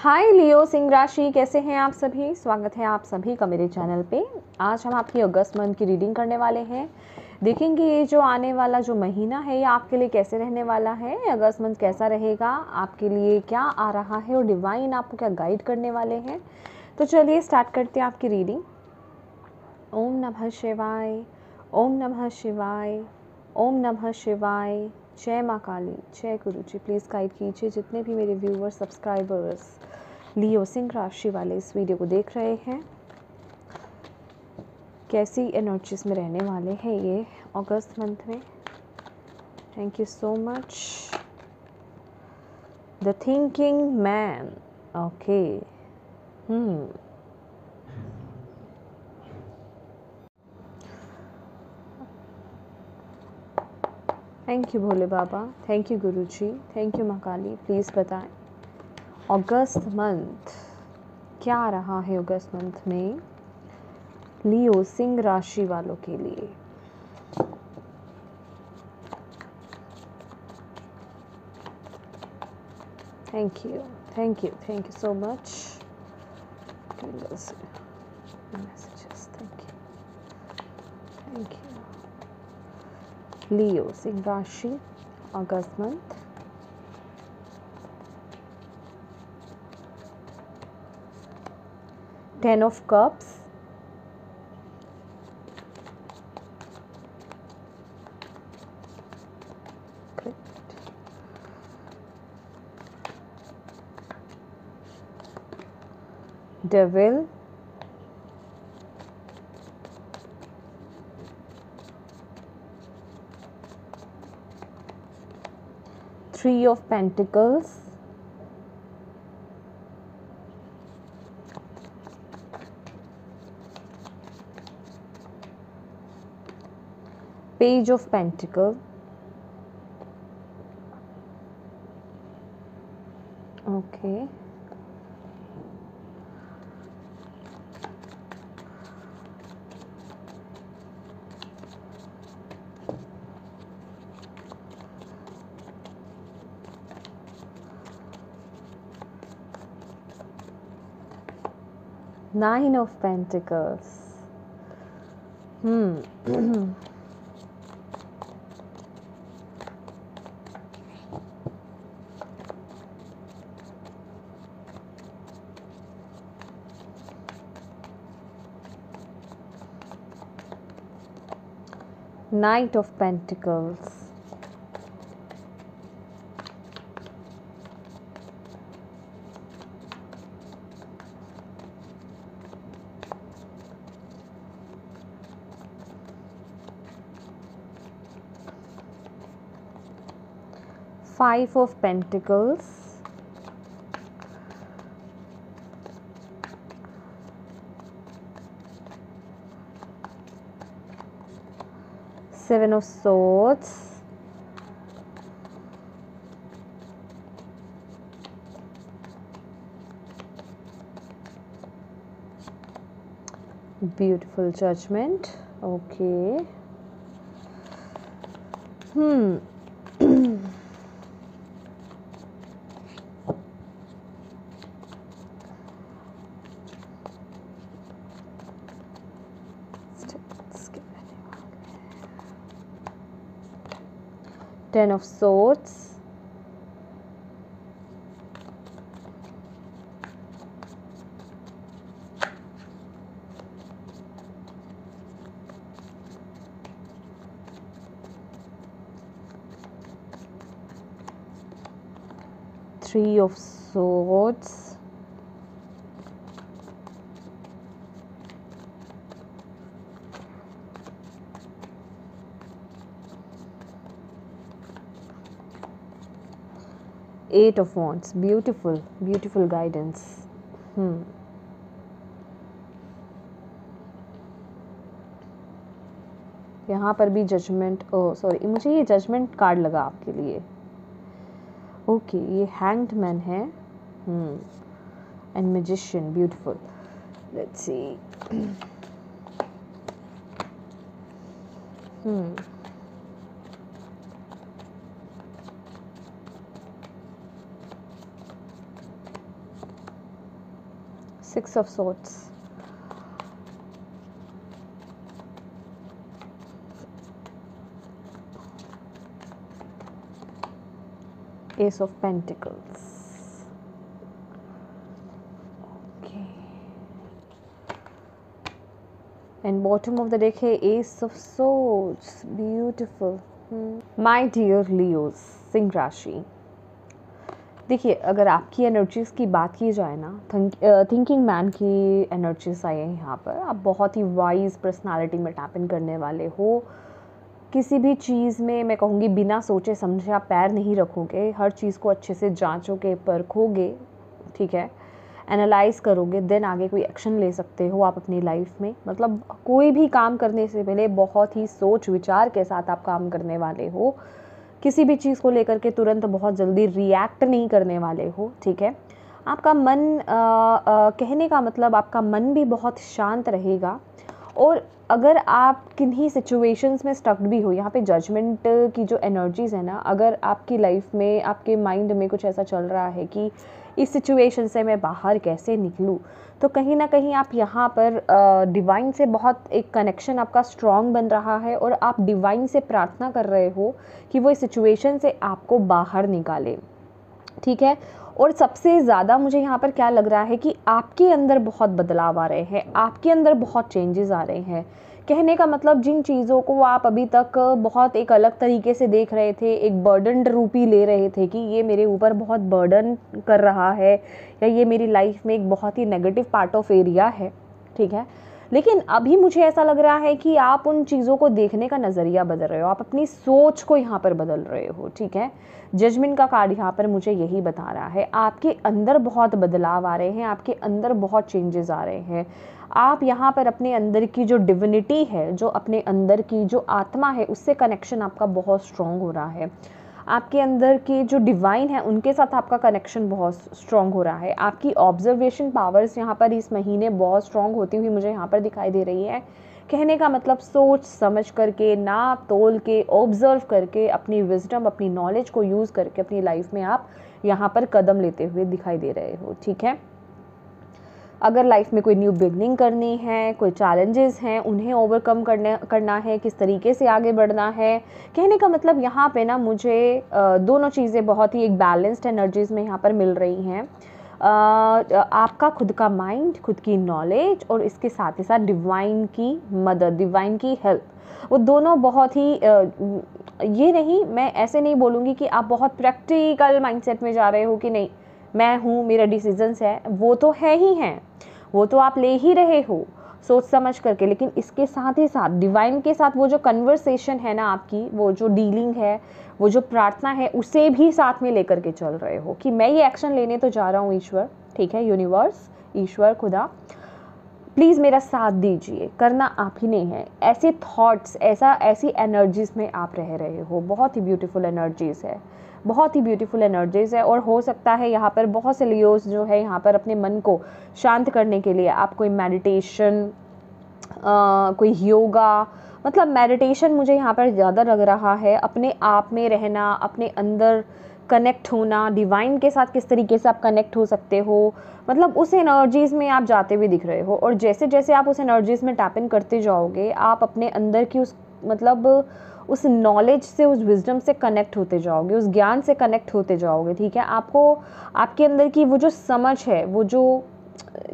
हाय लियो सिंह राशि, कैसे हैं आप सभी। स्वागत है आप सभी का मेरे चैनल पे। आज हम आपकी अगस्त मंथ की रीडिंग करने वाले हैं। देखेंगे ये जो आने वाला जो महीना है ये आपके लिए कैसे रहने वाला है, अगस्त मंथ कैसा रहेगा, आपके लिए क्या आ रहा है और डिवाइन आपको क्या गाइड करने वाले हैं। तो चलिए स्टार्ट करते हैं आपकी रीडिंग। ओम नमः शिवाय, ओम नमः शिवाय, ओम नमः शिवाय। जय माँ काली, जय गुरु जी। प्लीज़ गाइड कीजिए जितने भी मेरे व्यूअर्स सब्सक्राइबर्स लियो सिंह राशि वाले इस वीडियो को देख रहे हैं, कैसी एनर्जीज में रहने वाले हैं ये अगस्त मंथ में। Thank you so much. The thinking man, okay. Thank you Bhole Baba, thank you Guru ji, thank you माँ काली। प्लीज़ बताएं अगस्त मंथ क्या रहा है अगस्त मंथ में लियो सिंह राशि वालों के लिए। Thank you, thank you, thank you so much. Messages, thank you. Leo सिंह राशि अगस्त month. Ten of cups, devil, three of pentacles, page of pentacle, okay. Nine of Pentacles. Knight of Pentacles. Five of Pentacles. Seven of Swords. Beautiful Judgment. Okay. Ten of Swords. Three of Swords. Eight of Wands. Beautiful, beautiful guidance. यहाँ पर भी judgement, sorry, मुझे ये judgement card लगा आपके लिए। Okay, ये hanged man है and magician. Beautiful. Let's see. 6 of Swords, Ace of Pentacles, okay, and bottom of the deck है Ace of Swords, beautiful. My dear Leos, Singh राशि, देखिए अगर आपकी एनर्जीज़ की बात की जाए ना, थिंकिंग मैन की एनर्जीज आई है यहाँ पर। आप बहुत ही वाइज पर्सनालिटी में टैप इन करने वाले हो। किसी भी चीज़ में मैं कहूँगी बिना सोचे समझे आप पैर नहीं रखोगे, हर चीज़ को अच्छे से जांचोगे, परखोगे, ठीक है, एनालाइज करोगे, देन आगे कोई एक्शन ले सकते हो आप अपनी लाइफ में। मतलब कोई भी काम करने से पहले बहुत ही सोच विचार के साथ आप काम करने वाले हो। किसी भी चीज़ को लेकर के तुरंत बहुत जल्दी रिएक्ट नहीं करने वाले हो, ठीक है। आपका मन कहने का मतलब आपका मन भी बहुत शांत रहेगा। और अगर आप किन्हीं सिचुएशंस में स्टक भी हो, यहाँ पे जजमेंट की जो एनर्जीज़ है ना, अगर आपकी लाइफ में आपके माइंड में कुछ ऐसा चल रहा है कि इस सिचुएशन से मैं बाहर कैसे निकलूँ, तो कहीं ना कहीं आप यहाँ पर डिवाइन से बहुत एक कनेक्शन आपका स्ट्रॉन्ग बन रहा है और आप डिवाइन से प्रार्थना कर रहे हो कि वो इस सिचुएशन से आपको बाहर निकाले, ठीक है। और सबसे ज़्यादा मुझे यहाँ पर क्या लग रहा है कि आपके अंदर बहुत बदलाव आ रहे हैं, आपके अंदर बहुत चेंजेस आ रहे हैं। कहने का मतलब जिन चीज़ों को आप अभी तक बहुत एक अलग तरीके से देख रहे थे, एक बर्डन रूपी ले रहे थे कि ये मेरे ऊपर बहुत बर्डन कर रहा है या ये मेरी लाइफ में एक बहुत ही नेगेटिव पार्ट ऑफ एरिया है, ठीक है, लेकिन अभी मुझे ऐसा लग रहा है कि आप उन चीज़ों को देखने का नज़रिया बदल रहे हो, आप अपनी सोच को यहाँ पर बदल रहे हो, ठीक है। जजमेंट का कार्ड यहाँ पर मुझे यही बता रहा है, आपके अंदर बहुत बदलाव आ रहे हैं, आपके अंदर बहुत चेंजेस आ रहे हैं। आप यहाँ पर अपने अंदर की जो डिविनिटी है, जो अपने अंदर की जो आत्मा है, उससे कनेक्शन आपका बहुत स्ट्रॉन्ग हो रहा है। आपके अंदर के जो डिवाइन है उनके साथ आपका कनेक्शन बहुत स्ट्रॉन्ग हो रहा है। आपकी ऑब्जर्वेशन पावर्स यहाँ पर इस महीने बहुत स्ट्रॉन्ग होती हुई मुझे यहाँ पर दिखाई दे रही है। कहने का मतलब सोच समझ करके, नाप तोल के, ऑब्जर्व करके, अपनी विजडम, अपनी नॉलेज को यूज़ करके अपनी लाइफ में आप यहाँ पर कदम लेते हुए दिखाई दे रहे हो, ठीक है। अगर लाइफ में कोई न्यू बिगनिंग करनी है, कोई चैलेंजेस हैं, उन्हें ओवरकम करना है, किस तरीके से आगे बढ़ना है, कहने का मतलब यहाँ पे ना मुझे दोनों चीज़ें बहुत ही एक बैलेंस्ड एनर्जीज़ में यहाँ पर मिल रही हैं। आपका खुद का माइंड, खुद की नॉलेज और इसके साथ ही साथ डिवाइन की मदद, डिवाइन की हेल्प, वो दोनों बहुत ही ये नहीं, मैं ऐसे नहीं बोलूँगी कि आप बहुत प्रैक्टिकल माइंडसेट में जा रहे हो कि नहीं मैं हूँ, मेरा डिसीजंस है, वो तो है ही हैं, वो तो आप ले ही रहे हो सोच समझ करके, लेकिन इसके साथ ही साथ डिवाइन के साथ वो जो कन्वर्सेशन है ना आपकी, वो जो डीलिंग है, वो जो प्रार्थना है, उसे भी साथ में लेकर के चल रहे हो कि मैं ये एक्शन लेने तो जा रहा हूँ ईश्वर, ठीक है, यूनिवर्स, ईश्वर, खुदा, प्लीज़ मेरा साथ दीजिए, करना आप ही नहीं है। ऐसे थॉट्स, ऐसी एनर्जीज़ में आप रह रहे हो। बहुत ही ब्यूटीफुल एनर्जीज़ है, बहुत ही ब्यूटीफुल एनर्जीज़ है। और हो सकता है यहाँ पर बहुत से लियोस जो है यहाँ पर अपने मन को शांत करने के लिए आप कोई मेडिटेशन, कोई योगा, मतलब मेडिटेशन मुझे यहाँ पर ज़्यादा लग रहा है। अपने आप में रहना, अपने अंदर कनेक्ट होना, डिवाइन के साथ किस तरीके से आप कनेक्ट हो सकते हो, मतलब उस एनर्जीज़ में आप जाते हुए दिख रहे हो। और जैसे जैसे आप उस एनर्जीज़ में टैप इन करते जाओगे, आप अपने अंदर की उस मतलब उस नॉलेज से, उस विजडम से कनेक्ट होते जाओगे, उस ज्ञान से कनेक्ट होते जाओगे, ठीक है। आपको आपके अंदर की वो जो समझ है, वो जो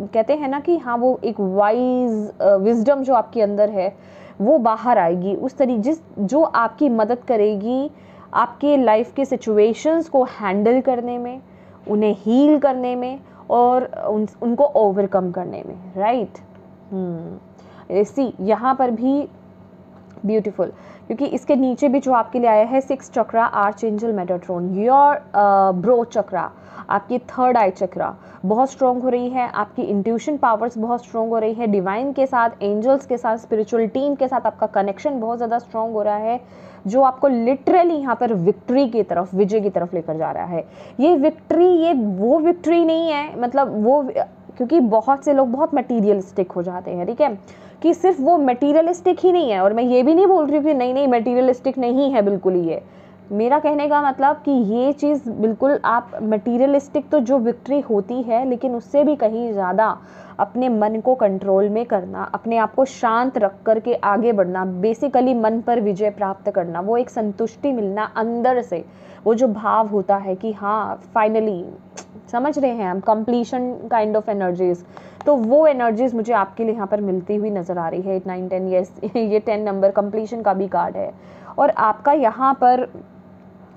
कहते हैं ना कि हाँ वो एक वाइज विजडम जो आपके अंदर है वो बाहर आएगी, उस तरीके जो आपकी मदद करेगी आपके लाइफ के सिचुएशंस को हैंडल करने में, उन्हें हील करने में और उनको ओवरकम करने में, राइट। सी यहाँ पर भी ब्यूटीफुल, क्योंकि इसके नीचे भी जो आपके लिए आया है 6 चक्रा, आर्चएंजल मेटाट्रॉन, योर ब्रो चक्रा, आपकी थर्ड आई चक्रा बहुत स्ट्रॉन्ग हो रही है, आपकी इंट्यूशन पावर्स बहुत स्ट्रॉन्ग हो रही है, डिवाइन के साथ, एंजल्स के साथ, स्पिरिचुअल टीम के साथ आपका कनेक्शन बहुत ज़्यादा स्ट्रॉन्ग हो रहा है, जो आपको लिटरली यहाँ पर विक्ट्री की तरफ, विजय की तरफ लेकर जा रहा है। ये विक्ट्री, ये वो विक्ट्री नहीं है, मतलब वो, क्योंकि बहुत से लोग बहुत मटीरियलिस्टिक हो जाते हैं, ठीक है, कि सिर्फ वो मटीरियलिस्टिक ही नहीं है। और मैं ये भी नहीं बोल रही हूँ कि नहीं मटीरियलिस्टिक नहीं है बिल्कुल ही, ये मेरा कहने का मतलब कि ये चीज़ बिल्कुल आप मटीरियलिस्टिक तो जो विक्ट्री होती है, लेकिन उससे भी कहीं ज़्यादा अपने मन को कंट्रोल में करना, अपने आप को शांत रख कर के आगे बढ़ना, बेसिकली मन पर विजय प्राप्त करना, वो एक संतुष्टि मिलना अंदर से, वो जो भाव होता है कि हाँ फाइनली, समझ रहे हैं हम, कंप्लीशन काइंड ऑफ एनर्जीज, तो वो एनर्जीज मुझे आपके लिए यहाँ पर मिलती हुई नज़र आ रही है। 8 9 10, यस ये 10 नंबर कंप्लीशन का भी कार्ड है। और आपका यहाँ पर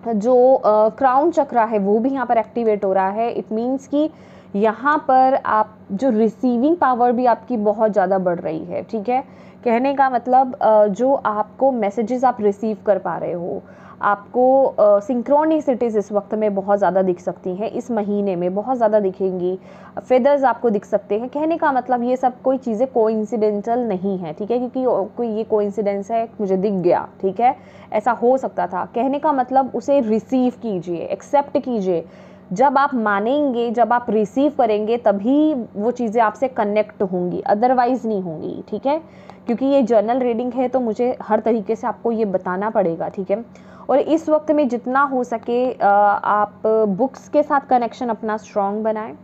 जो क्राउन चक्रा है वो भी यहाँ पर एक्टिवेट हो रहा है। इट मीन्स कि यहाँ पर आप जो रिसीविंग पावर भी आपकी बहुत ज़्यादा बढ़ रही है, ठीक है। कहने का मतलब जो आपको मैसेजेस आप रिसीव कर पा रहे हो, आपको सिंक्रोनिसिटीज़ इस वक्त में बहुत ज़्यादा दिख सकती हैं, इस महीने में बहुत ज़्यादा दिखेंगी, फेदर्स आपको दिख सकते हैं। कहने का मतलब ये सब कोई चीज़ें कोइंसिडेंटल नहीं है, ठीक है, क्योंकि कोई ये कोइंसिडेंस है मुझे दिख गया, ठीक है, ऐसा हो सकता था। कहने का मतलब उसे रिसीव कीजिए, एक्सेप्ट कीजिए। जब आप मानेंगे, जब आप रिसीव करेंगे, तभी वो चीज़ें आपसे कनेक्ट होंगी, अदरवाइज़ नहीं होंगी, ठीक है। क्योंकि ये जर्नल रीडिंग है तो मुझे हर तरीके से आपको ये बताना पड़ेगा, ठीक है। और इस वक्त में जितना हो सके आप बुक्स के साथ कनेक्शन अपना स्ट्रॉन्ग बनाएं।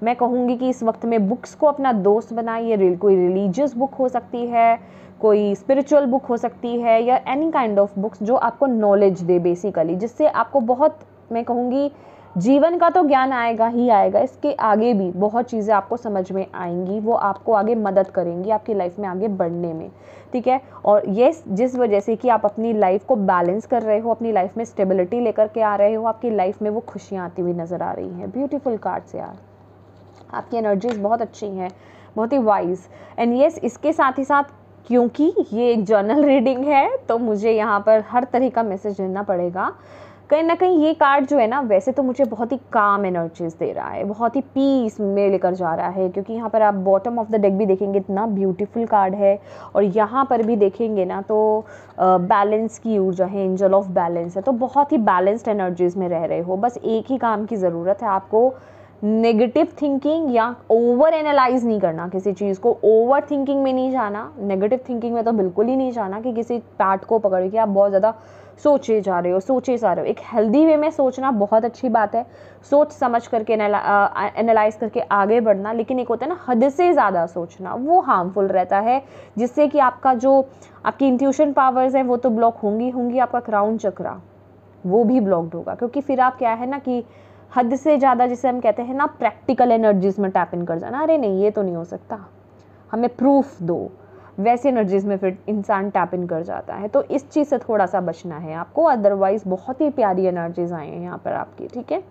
मैं कहूँगी कि इस वक्त में बुक्स को अपना दोस्त बनाएं। ये कोई रिलीजियस बुक हो सकती है, कोई स्पिरिचुअल बुक हो सकती है, या एनी काइंड ऑफ बुक्स जो आपको नॉलेज दे बेसिकली, जिससे आपको बहुत, मैं कहूँगी, जीवन का तो ज्ञान आएगा ही आएगा, इसके आगे भी बहुत चीज़ें आपको समझ में आएंगी, वो आपको आगे मदद करेंगी आपकी लाइफ में आगे बढ़ने में, ठीक है। और ये जिस वजह से कि आप अपनी लाइफ को बैलेंस कर रहे हो, अपनी लाइफ में स्टेबिलिटी लेकर के आ रहे हो, आपकी लाइफ में वो खुशियाँ आती हुई नज़र आ रही हैं। ब्यूटीफुल कार्ड्स यार, आपकी एनर्जीज बहुत अच्छी हैं, बहुत ही वाइज। एंड यस, इसके साथ ही साथ क्योंकि ये एक जर्नल रीडिंग है तो मुझे यहाँ पर हर तरह का मैसेज देना पड़ेगा। कहीं ना कहीं ये कार्ड जो है ना, वैसे तो मुझे बहुत ही काम एनर्जीज दे रहा है, बहुत ही पीस में लेकर जा रहा है, क्योंकि यहाँ पर आप बॉटम ऑफ द डेक भी देखेंगे, इतना ब्यूटीफुल कार्ड है। और यहाँ पर भी देखेंगे ना तो बैलेंस की ऊर्जा है, एंजल ऑफ बैलेंस है, तो बहुत ही बैलेंस्ड एनर्जीज में रह रहे हो। बस एक ही काम की ज़रूरत है आपको, नेगेटिव थिंकिंग या ओवर एनालाइज नहीं करना किसी चीज़ को, ओवर थिंकिंग में नहीं जाना, नेगेटिव थिंकिंग में तो बिल्कुल ही नहीं जाना कि किसी पार्ट को पकड़ के आप बहुत ज़्यादा सोचे जा रहे हो। एक हेल्दी वे में सोचना बहुत अच्छी बात है, सोच समझ करके एनालाइज करके आगे बढ़ना। लेकिन एक होता है ना हद से ज़्यादा सोचना, वो हार्मफुल रहता है, जिससे कि आपका जो आपकी इंट्यूशन पावर्स हैं वो तो ब्लॉक होंगी, आपका क्राउन चक्रा वो भी ब्लॉक्ड होगा, क्योंकि फिर आप क्या है ना कि हद से ज़्यादा, जिसे हम कहते हैं ना प्रैक्टिकल एनर्जीज में टैप इन कर जाना, अरे नहीं ये तो नहीं हो सकता, हमें प्रूफ दो, वैसे एनर्जीज में फिर इंसान टैप इन कर जाता है। तो इस चीज़ से थोड़ा सा बचना है आपको, अदरवाइज बहुत ही प्यारी एनर्जीज आए हैं यहाँ पर आपकी, ठीक है।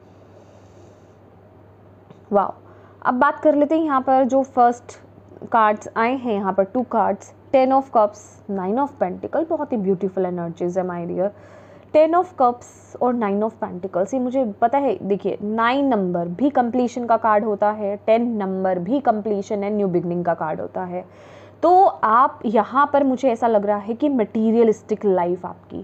वाह, अब बात कर लेते हैं यहाँ पर जो फर्स्ट कार्ड्स आए हैं, यहाँ पर 2 cards, 10 of cups, 9 of pentacle, बहुत ही ब्यूटीफुल एनर्जीज है माय डियर। 10 ऑफ कप्स और 9 ऑफ पेंटिकल्स, ये मुझे पता है, देखिए 9 नंबर भी कंप्लीशन का कार्ड होता है, 10 नंबर भी कंप्लीशन एंड न्यू बिगनिंग का कार्ड होता है। तो आप यहाँ पर, मुझे ऐसा लग रहा है कि मटीरियलिस्टिक लाइफ आपकी,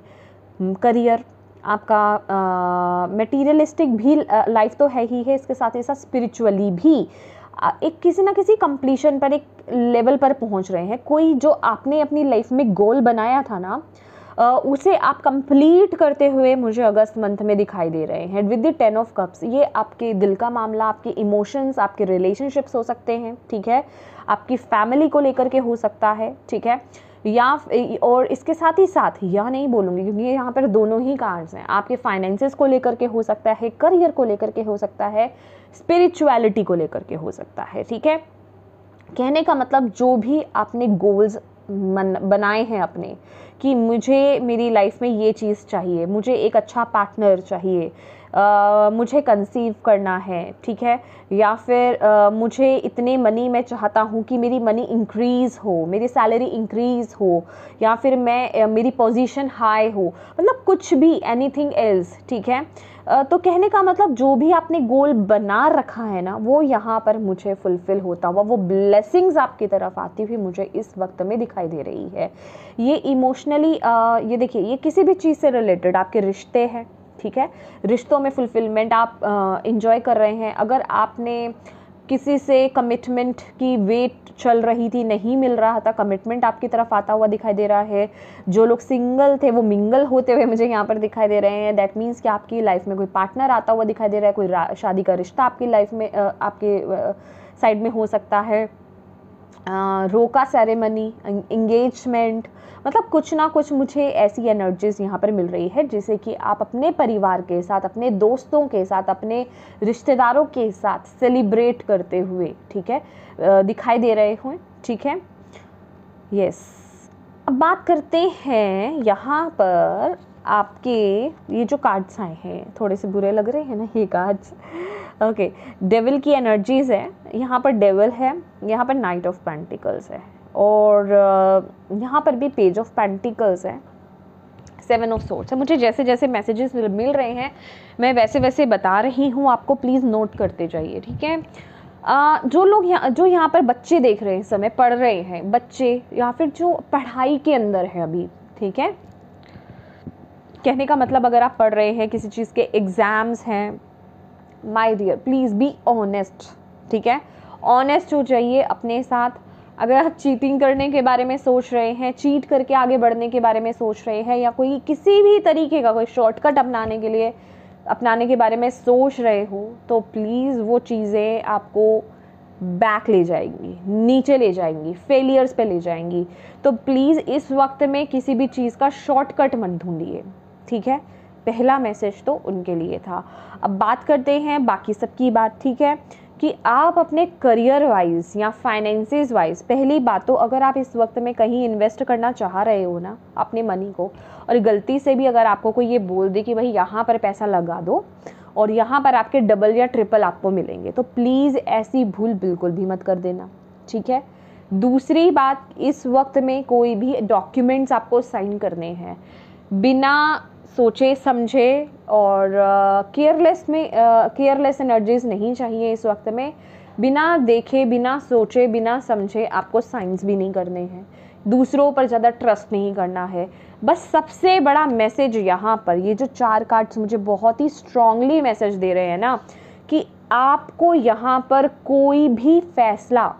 करियर आपका मटीरियलिस्टिक भी लाइफ तो है ही है, इसके साथ ही साथ स्पिरिचुअली भी एक किसी ना किसी कंप्लीशन पर, एक लेवल पर पहुँच रहे हैं। कोई जो आपने अपनी लाइफ में गोल बनाया था ना, उसे आप कंप्लीट करते हुए मुझे अगस्त मंथ में दिखाई दे रहे हैं विद द 10 ऑफ कप्स। ये आपके दिल का मामला, आपके इमोशंस, आपके रिलेशनशिप्स हो सकते हैं, ठीक है, आपकी फैमिली को लेकर के हो सकता है, ठीक है, या और इसके साथ ही साथ, या नहीं बोलूँगी क्योंकि यहाँ पर दोनों ही कार्ड्स हैं, आपके फाइनेंसेस को लेकर के हो सकता है, करियर को लेकर के हो सकता है, स्पिरिचुअलिटी को लेकर के हो सकता है, ठीक है। कहने का मतलब जो भी आपने गोल्स बनाए हैं अपने, कि मुझे मेरी लाइफ में ये चीज़ चाहिए, मुझे एक अच्छा पार्टनर चाहिए, मुझे कंसीव करना है, ठीक है, या फिर मुझे इतने मनी मैं चाहता हूँ कि मेरी मनी इंक्रीज़ हो, मेरी सैलरी इंक्रीज़ हो, या फिर मैं मेरी पोजीशन हाई हो, मतलब कुछ भी, एनीथिंग एल्स, ठीक है। तो कहने का मतलब जो भी आपने गोल बना रखा है ना, वो यहाँ पर मुझे फुलफिल होता हुआ, वो ब्लेसिंग्स आपकी तरफ आती हुई मुझे इस वक्त में दिखाई दे रही है। ये इमोशनली, ये देखिए, ये किसी भी चीज़ से रिलेटेड आपके रिश्ते हैं, ठीक है, रिश्तों में फुलफिलमेंट आप इंजॉय कर रहे हैं। अगर आपने किसी से कमिटमेंट की वेट चल रही थी, नहीं मिल रहा था, कमिटमेंट आपकी तरफ आता हुआ दिखाई दे रहा है। जो लोग सिंगल थे वो मिंगल होते हुए मुझे यहाँ पर दिखाई दे रहे हैं। दैट मीन्स कि आपकी लाइफ में कोई पार्टनर आता हुआ दिखाई दे रहा है, कोई शादी का रिश्ता आपकी लाइफ में आपके साइड में हो सकता है। रोका सेरेमनी, एंगेजमेंट, मतलब कुछ ना कुछ मुझे ऐसी एनर्जीज यहाँ पर मिल रही है जिसे कि आप अपने परिवार के साथ, अपने दोस्तों के साथ, अपने रिश्तेदारों के साथ सेलिब्रेट करते हुए, ठीक है, दिखाई दे रहे हो, ठीक है। यस, अब बात करते हैं यहाँ पर आपके ये जो कार्ड्स आए हैं, थोड़े से बुरे लग रहे हैं ना ये कार्ड्स। ओके, डेविल की एनर्जीज है, यहाँ पर डेविल है, यहाँ पर नाइट ऑफ पेंटिकल्स है, और यहाँ पर भी पेज ऑफ पेंटिकल्स है, 7 ऑफ सोर्ड्स है। मुझे जैसे जैसे मैसेजेस मिल रहे हैं मैं वैसे वैसे बता रही हूँ, आपको प्लीज़ नोट करते जाइए, ठीक है। जो लोग यहाँ पर बच्चे देख रहे हैं, इस समय पढ़ रहे हैं बच्चे, या फिर जो पढ़ाई के अंदर है अभी, ठीक है, कहने का मतलब अगर आप पढ़ रहे हैं, किसी चीज़ के एग्ज़ाम्स हैं, my dear please be honest, ठीक है, ऑनेस्ट हो जाइए अपने साथ। अगर आप चीटिंग करने के बारे में सोच रहे हैं, चीट करके आगे बढ़ने के बारे में सोच रहे हैं, या कोई किसी भी तरीके का कोई शॉर्टकट अपनाने के बारे में सोच रहे हो, तो प्लीज़ वो चीज़ें आपको बैक ले जाएंगी, नीचे ले जाएंगी, फेलियर्स पे ले जाएंगी। तो प्लीज़ इस वक्त में किसी भी चीज़ का शॉर्टकट मत ढूंढिए, ठीक है। पहला मैसेज तो उनके लिए था। अब बात करते हैं बाकी सबकी बात, ठीक है, कि आप अपने करियर वाइज या फाइनेंसेस वाइज, पहली बात तो अगर आप इस वक्त में कहीं इन्वेस्ट करना चाह रहे हो ना अपने मनी को, और गलती से भी अगर आपको कोई ये बोल दे कि भाई यहाँ पर पैसा लगा दो और यहाँ पर आपके डबल या ट्रिपल आपको मिलेंगे, तो प्लीज़ ऐसी भूल बिल्कुल भी मत कर देना, ठीक है। दूसरी बात, इस वक्त में कोई भी डॉक्यूमेंट्स आपको साइन करने हैं बिना सोचे समझे, और केयरलेस एनर्जीज नहीं चाहिए इस वक्त में। बिना देखे, बिना सोचे, बिना समझे आपको साइंस भी नहीं करने हैं, दूसरों पर ज़्यादा ट्रस्ट नहीं करना है। बस सबसे बड़ा मैसेज यहाँ पर, ये जो 4 कार्ड्स मुझे बहुत ही स्ट्रांगली मैसेज दे रहे हैं ना, कि आपको यहाँ पर कोई भी फैसला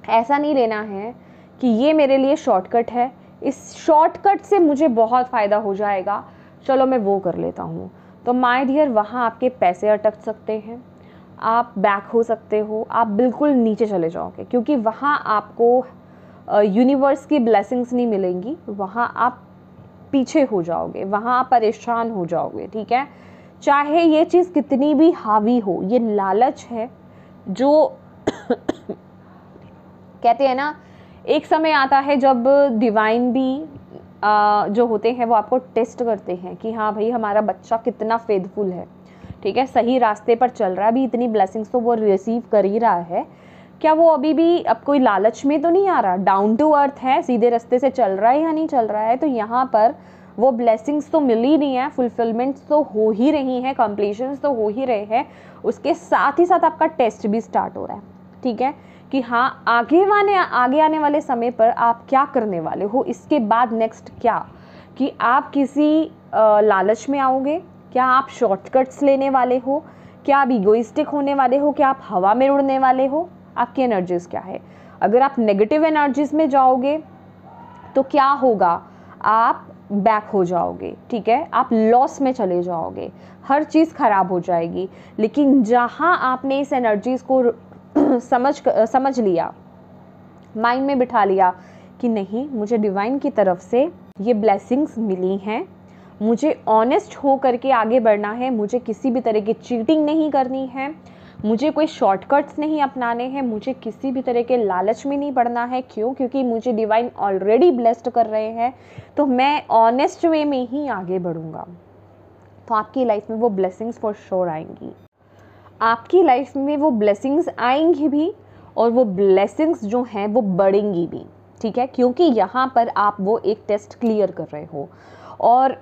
ऐसा नहीं लेना है कि ये मेरे लिए शॉर्टकट है, इस शॉर्टकट से मुझे बहुत फ़ायदा हो जाएगा, चलो मैं वो कर लेता हूँ। तो माय डियर, वहाँ आपके पैसे अटक सकते हैं, आप बैक हो सकते हो, आप बिल्कुल नीचे चले जाओगे, क्योंकि वहाँ आपको यूनिवर्स की ब्लेसिंग्स नहीं मिलेंगी, वहाँ आप पीछे हो जाओगे, वहाँ आप परेशान हो जाओगे, ठीक है। चाहे ये चीज़ कितनी भी हावी हो, ये लालच है जो कहते हैं ना, एक समय आता है जब डिवाइन भी जो होते हैं वो आपको टेस्ट करते हैं कि हाँ भाई हमारा बच्चा कितना फेथफुल है, ठीक है, सही रास्ते पर चल रहा है, अभी इतनी ब्लेसिंग्स तो वो रिसीव कर ही रहा है, क्या वो अभी भी अब कोई लालच में तो नहीं आ रहा, डाउन टू अर्थ है, सीधे रास्ते से चल रहा है या नहीं चल रहा है। तो यहाँ पर वो ब्लेसिंग्स तो मिल ही नहीं है, फुलफिलमेंट्स तो हो ही रही हैं, कंप्लीशंस तो हो ही रहे हैं, उसके साथ ही साथ आपका टेस्ट भी स्टार्ट हो रहा है, ठीक है, कि हाँ आगे आने वाले समय पर आप क्या करने वाले हो, इसके बाद नेक्स्ट क्या, कि आप किसी लालच में आओगे, क्या आप शॉर्टकट्स लेने वाले हो, क्या आप इगोइस्टिक होने वाले हो, क्या आप हवा में उड़ने वाले हो, आपकी एनर्जीज क्या है। अगर आप नेगेटिव एनर्जीज में जाओगे तो क्या होगा, आप बैक हो जाओगे, ठीक है, आप लॉस में चले जाओगे, हर चीज़ खराब हो जाएगी। लेकिन जहाँ आपने इस एनर्जीज को समझ लिया, माइंड में बिठा लिया कि नहीं, मुझे डिवाइन की तरफ से ये ब्लेसिंग्स मिली हैं, मुझे ऑनेस्ट हो करके आगे बढ़ना है, मुझे किसी भी तरह की चीटिंग नहीं करनी है, मुझे कोई शॉर्टकट्स नहीं अपनाने हैं, मुझे किसी भी तरह के लालच में नहीं पड़ना है। क्यों? क्योंकि मुझे डिवाइन ऑलरेडी ब्लेस्ड कर रहे हैं, तो मैं ऑनेस्ट वे में ही आगे बढ़ूँगा। तो आपकी लाइफ में वो ब्लेसिंग्स फॉर श्योर आएंगी, आपकी लाइफ में वो ब्लेसिंग्स आएंगी भी, और वो ब्लेसिंग्स जो हैं वो बढ़ेंगी भी, ठीक है, क्योंकि यहाँ पर आप वो एक टेस्ट क्लियर कर रहे हो। और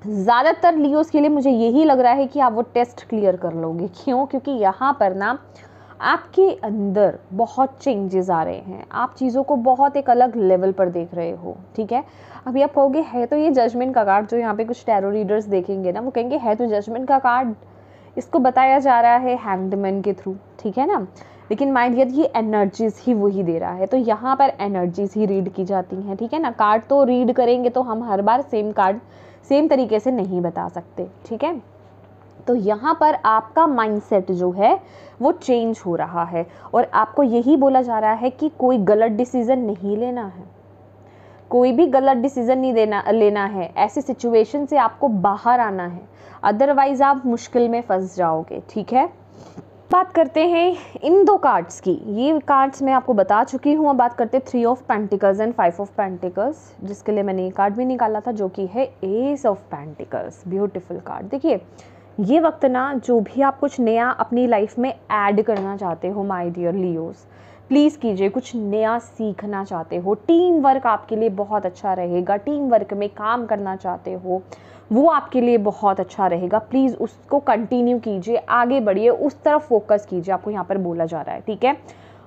ज़्यादातर लियोस के लिए मुझे यही लग रहा है कि आप वो टेस्ट क्लियर कर लोगे। क्यों? क्योंकि यहाँ पर ना आपके अंदर बहुत चेंजेस आ रहे हैं, आप चीज़ों को बहुत एक अलग लेवल पर देख रहे हो, ठीक है। अभी आप कहोगे है तो ये जजमेंट का कार्ड, जो यहाँ पे कुछ टैरो रीडर्स देखेंगे ना वो कहेंगे है तो जजमेंट का कार्ड, इसको बताया जा रहा है हैंग्ड मैन के थ्रू, ठीक है ना। लेकिन माइंड डियर ये एनर्जीज ही वही दे रहा है, तो यहाँ पर एनर्जीज ही रीड की जाती हैं, ठीक है ना। कार्ड तो रीड करेंगे तो हम हर बार सेम कार्ड सेम तरीके से नहीं बता सकते, ठीक है। तो यहाँ पर आपका माइंडसेट जो है वो चेंज हो रहा है और आपको यही बोला जा रहा है कि कोई गलत डिसीजन नहीं लेना है, कोई भी गलत डिसीजन नहीं लेना है। ऐसी सिचुएशन से आपको बाहर आना है, अदरवाइज आप मुश्किल में फंस जाओगे, ठीक है। बात करते हैं इन दो कार्ड्स की, ये कार्ड्स मैं आपको बता चुकी हूँ। अब बात करते हैं 3 of pentacles and 5 of pentacles, जिसके लिए मैंने ये कार्ड भी निकाला था जो कि है S of pentacles. Beautiful card. देखिए ये वक्त ना, जो भी आप कुछ नया अपनी लाइफ में ऐड करना चाहते हो माय डियर लियोज, प्लीज़ कीजिए। कुछ नया सीखना चाहते हो, टीम वर्क आपके लिए बहुत अच्छा रहेगा, टीम वर्क में काम करना चाहते हो वो आपके लिए बहुत अच्छा रहेगा। प्लीज़ उसको कंटिन्यू कीजिए, आगे बढ़िए, उस तरफ फोकस कीजिए, आपको यहाँ पर बोला जा रहा है, ठीक है।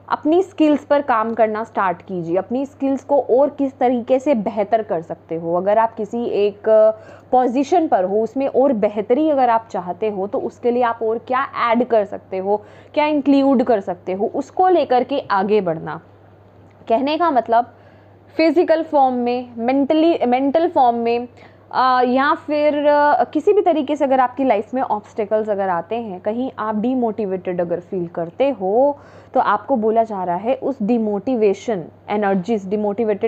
अपनी स्किल्स पर काम करना स्टार्ट कीजिए, अपनी स्किल्स को और किस तरीके से बेहतर कर सकते हो। अगर आप किसी एक पोजीशन पर हो, उसमें और बेहतरी अगर आप चाहते हो तो उसके लिए आप और क्या ऐड कर सकते हो, क्या इंक्लूड कर सकते हो, उसको लेकर के आगे बढ़ना। कहने का मतलब फिजिकल फॉर्म में, मेंटल फॉर्म में, या फिर किसी भी तरीके से अगर आपकी लाइफ में ऑब्स्टेकल्स अगर आते हैं, कहीं आप डीमोटिवेटेड अगर फील करते हो, तो आपको बोला जा रहा है उस डिमोटिवेटेड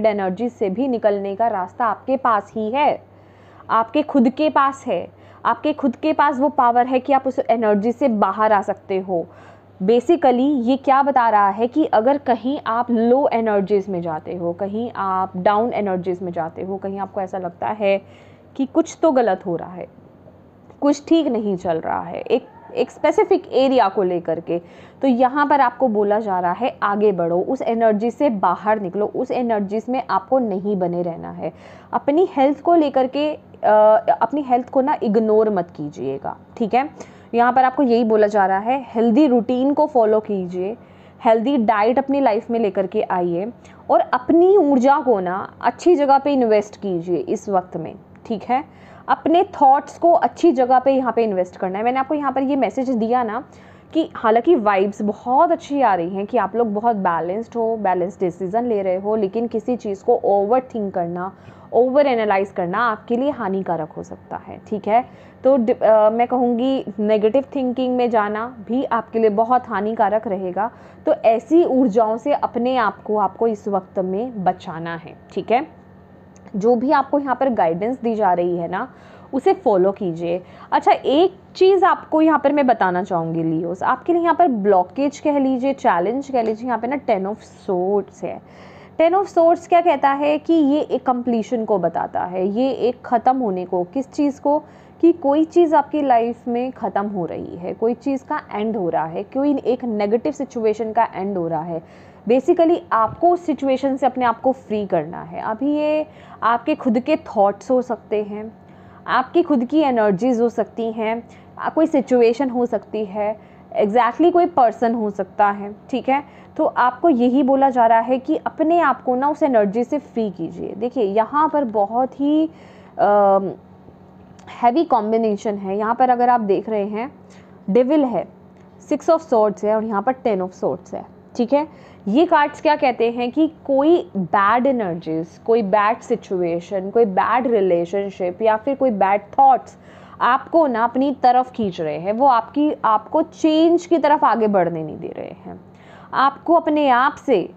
एनर्जीज से भी निकलने का रास्ता आपके पास ही है, आपके खुद के पास है। आपके खुद के पास वो पावर है कि आप उस एनर्जी से बाहर आ सकते हो। बेसिकली ये क्या बता रहा है कि अगर कहीं आप लो एनर्जीज में जाते हो, कहीं आप डाउन एनर्जीज में जाते हो, कहीं आपको ऐसा लगता है कि कुछ तो गलत हो रहा है, कुछ ठीक नहीं चल रहा है एक स्पेसिफिक एरिया को लेकर के, तो यहाँ पर आपको बोला जा रहा है आगे बढ़ो, उस एनर्जी से बाहर निकलो, उस एनर्जीज में आपको नहीं बने रहना है। अपनी हेल्थ को लेकर के अपनी हेल्थ को ना इग्नोर मत कीजिएगा, ठीक है। यहाँ पर आपको यही बोला जा रहा है हेल्दी रूटीन को फॉलो कीजिए, हेल्दी डाइट अपनी लाइफ में लेकर के आइए और अपनी ऊर्जा को ना अच्छी जगह पे इन्वेस्ट कीजिए इस वक्त में, ठीक है। अपने थॉट्स को अच्छी जगह पे यहाँ पे इन्वेस्ट करना है। मैंने आपको यहाँ पर ये मैसेज दिया ना कि हालांकि वाइब्स बहुत अच्छी आ रही हैं कि आप लोग बहुत बैलेंस्ड हो, बैलेंस्ड डिसीजन ले रहे हो, लेकिन किसी चीज़ को ओवर थिंक करना, ओवर एनालाइज करना आपके लिए हानिकारक हो सकता है, ठीक है। तो मैं कहूँगी नेगेटिव थिंकिंग में जाना भी आपके लिए बहुत हानिकारक रहेगा। तो ऐसी ऊर्जाओं से अपने आप को आपको इस वक्त में बचाना है, ठीक है। जो भी आपको यहाँ पर गाइडेंस दी जा रही है ना, उसे फॉलो कीजिए। अच्छा, एक चीज़ आपको यहाँ पर मैं बताना चाहूँगी लियोस, आपके लिए यहाँ पर ब्लॉकेज कह लीजिए, चैलेंज कह लीजिए, यहाँ पे ना 10 ऑफ सोर्ड्स है। 10 ऑफ सोर्ड्स क्या कहता है कि ये एक कंप्लीशन को बताता है, ये एक ख़त्म होने को, किस चीज़ को, कि कोई चीज़ आपकी लाइफ में ख़त्म हो रही है, कोई चीज़ का एंड हो रहा है, कोई एक नेगेटिव सिचुएशन का एंड हो रहा है। बेसिकली आपको उस सिचुएशन से अपने आप को फ्री करना है। अभी ये आपके खुद के थॉट्स हो सकते हैं, आपकी खुद की एनर्जीज हो सकती हैं, कोई सिचुएशन हो सकती है, एग्जैक्टली कोई पर्सन हो सकता है, ठीक है। तो आपको यही बोला जा रहा है कि अपने आप को ना उस एनर्जी से फ्री कीजिए। देखिए यहाँ पर बहुत ही हैवी कॉम्बिनेशन है। यहाँ पर अगर आप देख रहे हैं डेविल है, 6 ऑफ सोर्ड्स है और यहाँ पर 10 ऑफ सोर्ड्स है, ठीक है। ये कार्ड्स क्या कहते हैं कि कोई बैड एनर्जीज, कोई बैड सिचुएशन, कोई बैड रिलेशनशिप या फिर कोई बैड थॉट्स आपको ना अपनी तरफ खींच रहे हैं, वो आपको चेंज की तरफ आगे बढ़ने नहीं दे रहे हैं, आपको अपने आप से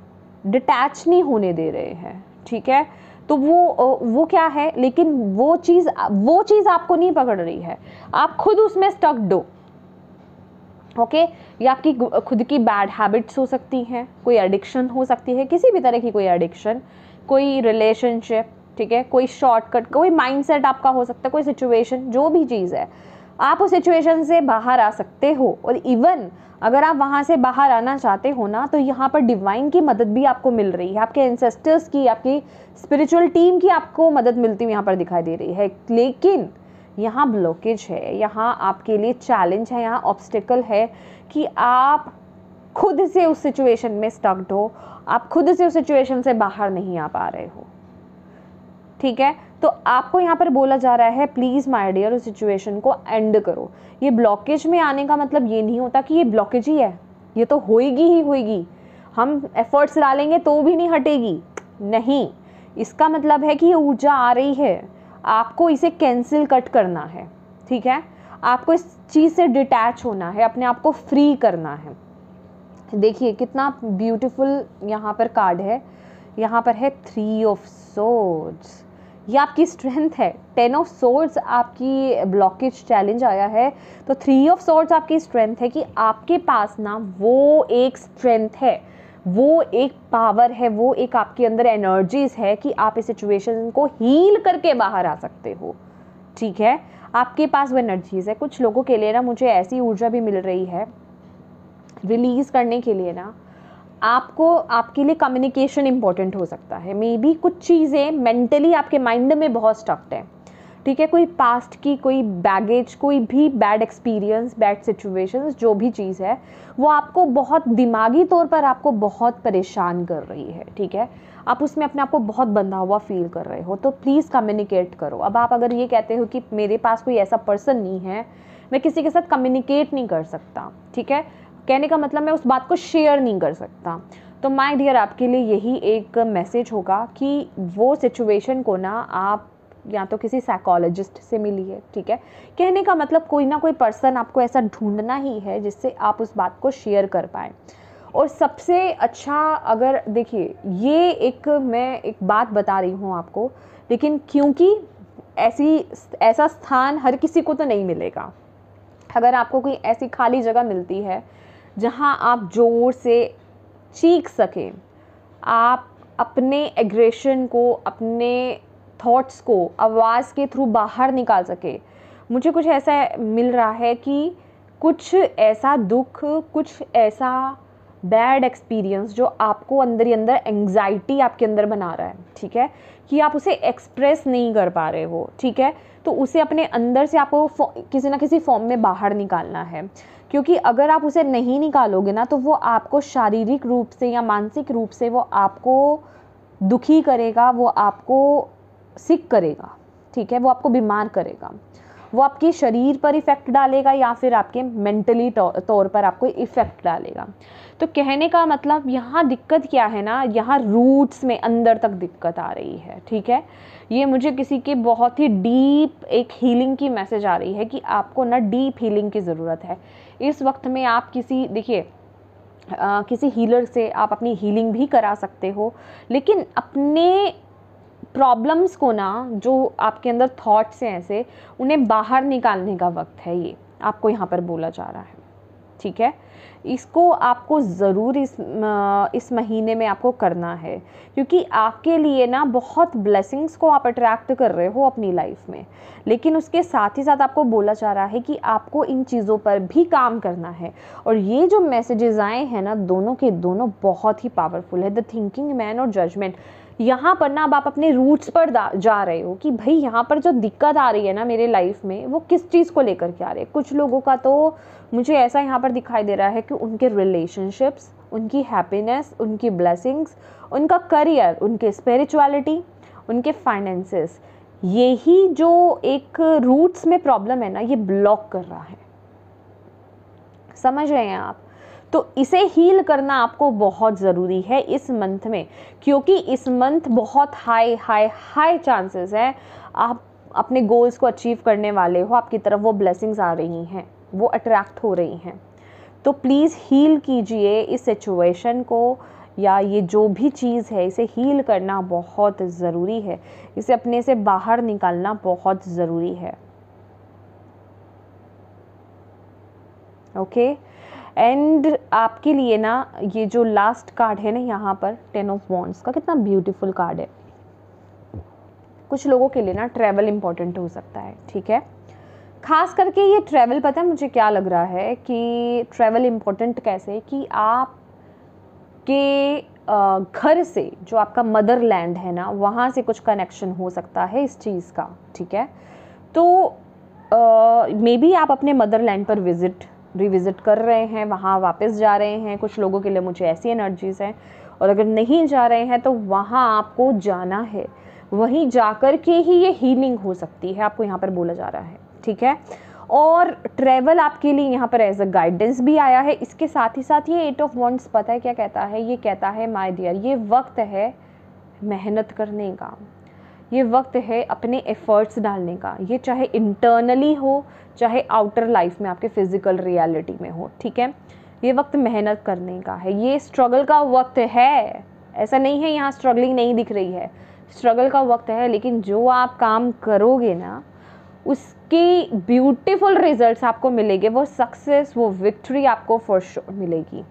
डिटैच नहीं होने दे रहे हैं, ठीक है। तो वो क्या है, लेकिन वो चीज़ आपको नहीं पकड़ रही है, आप खुद उसमें स्टक्ड हो, ओके। ये आपकी खुद की बैड हैबिट्स हो सकती हैं, कोई एडिक्शन हो सकती है, किसी भी तरह की कोई एडिक्शन, कोई रिलेशनशिप, ठीक है, कोई शॉर्टकट, कोई माइंडसेट आपका हो सकता है, कोई सिचुएशन, जो भी चीज़ है, आप उस सिचुएशन से बाहर आ सकते हो। और इवन अगर आप वहाँ से बाहर आना चाहते हो ना, तो यहाँ पर डिवाइन की मदद भी आपको मिल रही है, आपके एंसेस्टर्स की, आपकी स्पिरिचुअल टीम की आपको मदद मिलती हुई यहाँ पर दिखाई दे रही है। लेकिन यहाँ ब्लॉकेज है, यहाँ आपके लिए चैलेंज है, यहाँ ऑब्स्टिकल है कि आप खुद से उस सिचुएशन में स्टक्ड हो, आप खुद से उस सिचुएशन से बाहर नहीं आ पा रहे हो, ठीक है। तो आपको यहाँ पर बोला जा रहा है प्लीज़ माय डियर उस सिचुएशन को एंड करो। ये ब्लॉकेज में आने का मतलब ये नहीं होता कि ये ब्लॉकेज ही है, ये तो होएगी ही होएगी, हम एफर्ट्स डालेंगे तो भी नहीं हटेगी, नहीं। इसका मतलब है कि ये ऊर्जा आ रही है, आपको इसे कैंसिल कट करना है, ठीक है। आपको इस चीज़ से डिटैच होना है, अपने आप को फ्री करना है। देखिए कितना ब्यूटीफुल यहाँ पर कार्ड है, यहाँ पर है 3 ऑफ सोर्ड्स, ये आपकी स्ट्रेंथ है। 10 ऑफ सोर्ड्स आपकी ब्लॉकेज चैलेंज आया है, तो 3 ऑफ सोर्ड्स आपकी स्ट्रेंथ है कि आपके पास ना वो एक स्ट्रेंथ है, वो एक पावर है, वो एक आपके अंदर एनर्जीज है कि आप इस सिचुएशन को हील करके बाहर आ सकते हो, ठीक है। आपके पास वो एनर्जीज है। कुछ लोगों के लिए ना मुझे ऐसी ऊर्जा भी मिल रही है रिलीज करने के लिए ना, आपको आपके लिए कम्युनिकेशन इंपॉर्टेंट हो सकता है। मे बी कुछ चीज़ें मेंटली आपके माइंड में बहुत स्टक्ड है, ठीक है। कोई पास्ट की कोई बैगेज, कोई भी बैड एक्सपीरियंस, बैड सिचुएशंस, जो भी चीज़ है वो आपको बहुत दिमागी तौर पर आपको बहुत परेशान कर रही है, ठीक है। आप उसमें अपने आप को बहुत बंधा हुआ फील कर रहे हो, तो प्लीज़ कम्युनिकेट करो। अब आप अगर ये कहते हो कि मेरे पास कोई ऐसा पर्सन नहीं है, मैं किसी के साथ कम्युनिकेट नहीं कर सकता, ठीक है, कहने का मतलब मैं उस बात को शेयर नहीं कर सकता, तो माय डियर आपके लिए यही एक मैसेज होगा कि वो सिचुएशन को ना आप या तो किसी साइकोलॉजिस्ट से मिलिए, ठीक है। कहने का मतलब कोई ना कोई पर्सन आपको ऐसा ढूंढना ही है जिससे आप उस बात को शेयर कर पाएँ। और सबसे अच्छा, अगर देखिए ये मैं एक बात बता रही हूँ आपको, लेकिन क्योंकि ऐसा स्थान हर किसी को तो नहीं मिलेगा। अगर आपको कोई ऐसी खाली जगह मिलती है जहाँ आप जोर से चीख सकें, आप अपने एग्रेशन को, अपने थॉट्स को आवाज़ के थ्रू बाहर निकाल सके, मुझे कुछ ऐसा मिल रहा है कि कुछ ऐसा दुख, कुछ ऐसा बैड एक्सपीरियंस जो आपको अंदर ही अंदर एंग्जाइटी आपके अंदर बना रहा है, ठीक है, कि आप उसे एक्सप्रेस नहीं कर पा रहे हो, ठीक है। तो उसे अपने अंदर से आपको किसी ना किसी फॉर्म में बाहर निकालना है, क्योंकि अगर आप उसे नहीं निकालोगे ना तो वो आपको शारीरिक रूप से या मानसिक रूप से वो आपको दुखी करेगा, वो आपको सिक करेगा, ठीक है, वो आपको बीमार करेगा, वो आपके शरीर पर इफ़ेक्ट डालेगा या फिर आपके मेंटली तौर पर आपको इफ़ेक्ट डालेगा। तो कहने का मतलब यहाँ दिक्कत क्या है ना, यहाँ रूट्स में अंदर तक दिक्कत आ रही है, ठीक है। ये मुझे किसी की बहुत ही डीप एक हीलिंग की मैसेज आ रही है कि आपको ना डीप हीलिंग की ज़रूरत है इस वक्त में। आप किसी हीलर से आप अपनी हीलिंग भी करा सकते हो, लेकिन अपने प्रॉब्लम्स को ना, जो आपके अंदर थॉट्स हैं ऐसे, उन्हें बाहर निकालने का वक्त है, ये आपको यहाँ पर बोला जा रहा है, ठीक है। इसको आपको ज़रूर इस महीने में आपको करना है, क्योंकि आपके लिए ना बहुत ब्लेसिंग्स को आप अट्रैक्ट कर रहे हो अपनी लाइफ में, लेकिन उसके साथ ही साथ आपको बोला जा रहा है कि आपको इन चीज़ों पर भी काम करना है। और ये जो मैसेजेस आए हैं ना, दोनों के दोनों बहुत ही पावरफुल है। द थिंकिंग मैन और जजमेंट, यहाँ पर ना अब आप अपने रूट्स पर जा रहे हो कि भाई यहाँ पर जो दिक्कत आ रही है ना मेरे लाइफ में, वो किस चीज़ को लेकर के आ रही है। कुछ लोगों का तो मुझे ऐसा यहाँ पर दिखाई दे रहा है कि उनके रिलेशनशिप्स, उनकी हैप्पीनेस, उनकी ब्लेसिंग्स, उनका करियर, उनके स्पिरिचुअलिटी, उनके फाइनेंसेस, यही जो एक रूट्स में प्रॉब्लम है ना, ये ब्लॉक कर रहा है, समझ रहे हैं आप। तो इसे हील करना आपको बहुत ज़रूरी है इस मंथ में, क्योंकि इस मंथ बहुत हाई हाई हाई चांसेस है आप अपने गोल्स को अचीव करने वाले हो। आपकी तरफ वो ब्लेसिंग्स आ रही हैं, वो अट्रैक्ट हो रही हैं। तो प्लीज़ हील कीजिए इस सिचुएशन को, या ये जो भी चीज़ है इसे हील करना बहुत ज़रूरी है, इसे अपने से बाहर निकालना बहुत ज़रूरी है। ओके एंड आपके लिए ना ये जो लास्ट कार्ड है ना यहाँ पर 10 ऑफ वॉन्ड्स का, कितना ब्यूटीफुल कार्ड है। कुछ लोगों के लिए ना ट्रैवल इम्पॉर्टेंट हो सकता है, ठीक है। खास करके ये ट्रैवल, पता है मुझे क्या लग रहा है कि ट्रैवल इम्पॉर्टेंट कैसे, कि आप के घर से जो आपका मदरलैंड है ना, वहाँ से कुछ कनेक्शन हो सकता है इस चीज़ का, ठीक है। तो मे बी आप अपने मदरलैंड पर रिविज़िट कर रहे हैं, वहाँ वापस जा रहे हैं। कुछ लोगों के लिए मुझे ऐसी एनर्जीज़ हैं, और अगर नहीं जा रहे हैं तो वहाँ आपको जाना है, वहीं जाकर के ही ये हीलिंग हो सकती है, आपको यहाँ पर बोला जा रहा है, ठीक है। और ट्रैवल आपके लिए यहाँ पर एज अ गाइडेंस भी आया है। इसके साथ ही साथ ये 8 ऑफ वॉन्ड्स पता है क्या कहता है, ये कहता है माय डियर ये वक्त है मेहनत करने का, ये वक्त है अपने एफर्ट्स डालने का, ये चाहे इंटरनली हो चाहे आउटर लाइफ में आपके फिजिकल रियलिटी में हो, ठीक है। ये वक्त मेहनत करने का है, ये स्ट्रगल का वक्त है, ऐसा नहीं है यहाँ स्ट्रगलिंग नहीं दिख रही है, स्ट्रगल का वक्त है, लेकिन जो आप काम करोगे ना उसकी ब्यूटीफुल रिजल्ट्स आपको मिलेंगे, वो सक्सेस वो विक्ट्री आपको फॉर श्योर मिलेगी।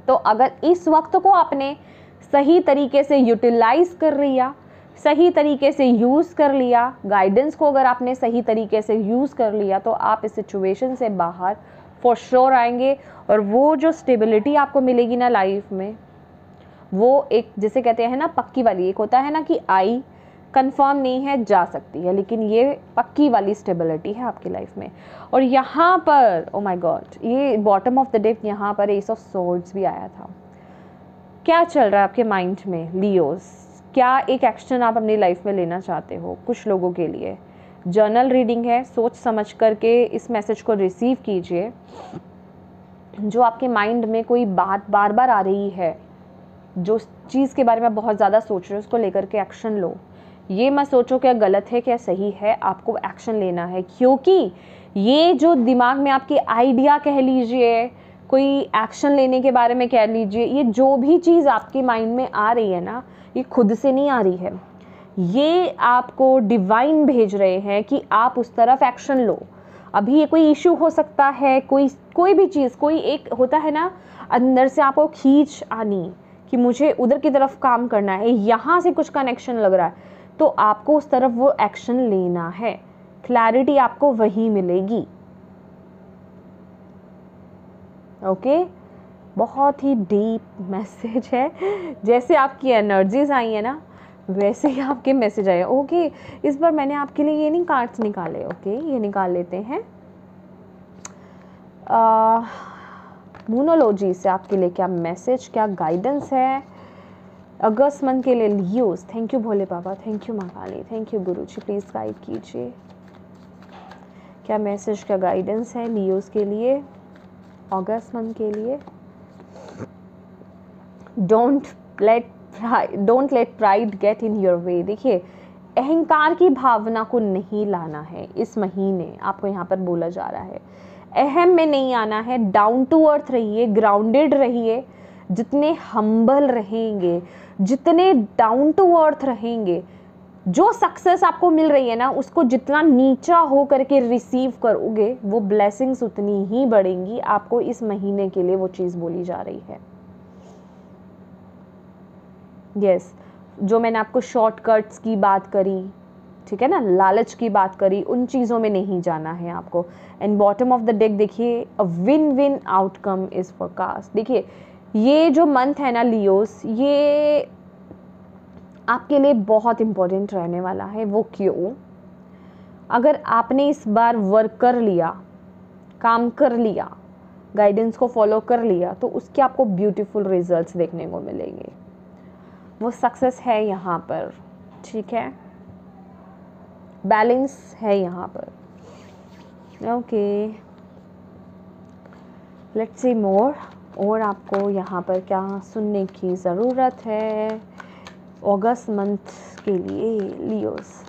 तो अगर इस वक्त को आपने सही तरीके से यूटिलाइज कर लिया, सही तरीके से यूज़ कर लिया, गाइडेंस को अगर आपने सही तरीके से यूज़ कर लिया, तो आप इस सिचुएशन से बाहर फॉर श्योर आएंगे। और वो जो स्टेबिलिटी आपको मिलेगी ना लाइफ में, वो एक जिसे कहते हैं ना पक्की वाली, एक होता है ना कि आई कंफर्म नहीं है जा सकती है, लेकिन ये पक्की वाली स्टेबिलिटी है आपकी लाइफ में। और यहाँ पर ओ माय गॉड, ये बॉटम ऑफ द डेक, यहाँ पर एस ऑफ सोर्ड्स भी आया था। क्या चल रहा है आपके माइंड में लियोस, क्या एक एक्शन आप अपनी लाइफ में लेना चाहते हो? कुछ लोगों के लिए जर्नल रीडिंग है, सोच समझ करके इस मैसेज को रिसीव कीजिए। जो आपके माइंड में कोई बात बार बार आ रही है, जो चीज़ के बारे में बहुत ज़्यादा सोच रहे हो, उसको लेकर के एक्शन लो। ये मत सोचो क्या गलत है क्या सही है, आपको एक्शन लेना है, क्योंकि ये जो दिमाग में आपके आइडिया कह लीजिए, कोई एक्शन लेने के बारे में कह लीजिए, ये जो भी चीज़ आपके माइंड में आ रही है ना, ये खुद से नहीं आ रही है, ये आपको डिवाइन भेज रहे हैं कि आप उस तरफ एक्शन लो। अभी ये कोई इशू हो सकता है, कोई भी चीज़, कोई एक होता है ना अंदर से आपको खींच आनी कि मुझे उधर की तरफ काम करना है, यहाँ से कुछ कनेक्शन लग रहा है, तो आपको उस तरफ वो एक्शन लेना है। क्लैरिटी आपको वहीं मिलेगी। ओके, बहुत ही डीप मैसेज है। जैसे आपकी एनर्जीज आई है ना, वैसे ही आपके मैसेज आए। ओके, इस बार मैंने आपके लिए ये नहीं कार्ड्स निकाले, ओके ये निकाल लेते हैं। मूनोलॉजी से आपके लिए क्या मैसेज, क्या गाइडेंस है अगस्त मंथ के लिए Leos. Thank you Bhole Baba, thank you माँ काली, thank you Guru ji, please guide कीजिए क्या मैसेज, क्या गाइडेंस है लियोस के लिए अगस्त मंथ के लिए। Don't let pride get in your way. देखिए, अहंकार की भावना को नहीं लाना है इस महीने, आपको यहाँ पर बोला जा रहा है। अहम में नहीं आना है, डाउन टू अर्थ रहिए, ग्राउंडेड रहिए। जितने हम्बल रहेंगे, जितने डाउन टू अर्थ रहेंगे, जो सक्सेस आपको मिल रही है ना, उसको जितना नीचा हो करके रिसीव करोगे, वो ब्लेसिंग्स उतनी ही बढ़ेंगी। आपको इस महीने के लिए वो चीज़ बोली जा रही है। यस, जो मैंने आपको शॉर्टकट्स की बात करी, ठीक है ना, लालच की बात करी, उन चीज़ों में नहीं जाना है आपको। And bottom of the deck देखिए, a win win outcome is forecast. देखिए, ये जो मंथ है ना लियोस, ये आपके लिए बहुत इम्पोर्टेंट रहने वाला है। वो क्यों? अगर आपने इस बार वर्क कर लिया, काम कर लिया, गाइडेंस को फॉलो कर लिया, तो उसके आपको ब्यूटीफुल रिजल्ट्स देखने को मिलेंगे। वो सक्सेस है यहाँ पर, ठीक है, बैलेंस है यहाँ पर। ओके, लेट्स सी मोर। और आपको यहाँ पर क्या सुनने की ज़रूरत है अगस्त मंथ के लिए लियोस?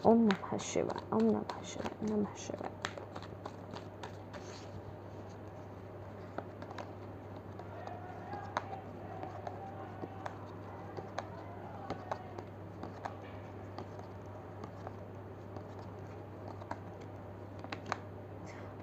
ओम नमः शिवाय, ओम नमः शिवाय, नमः शिवाय।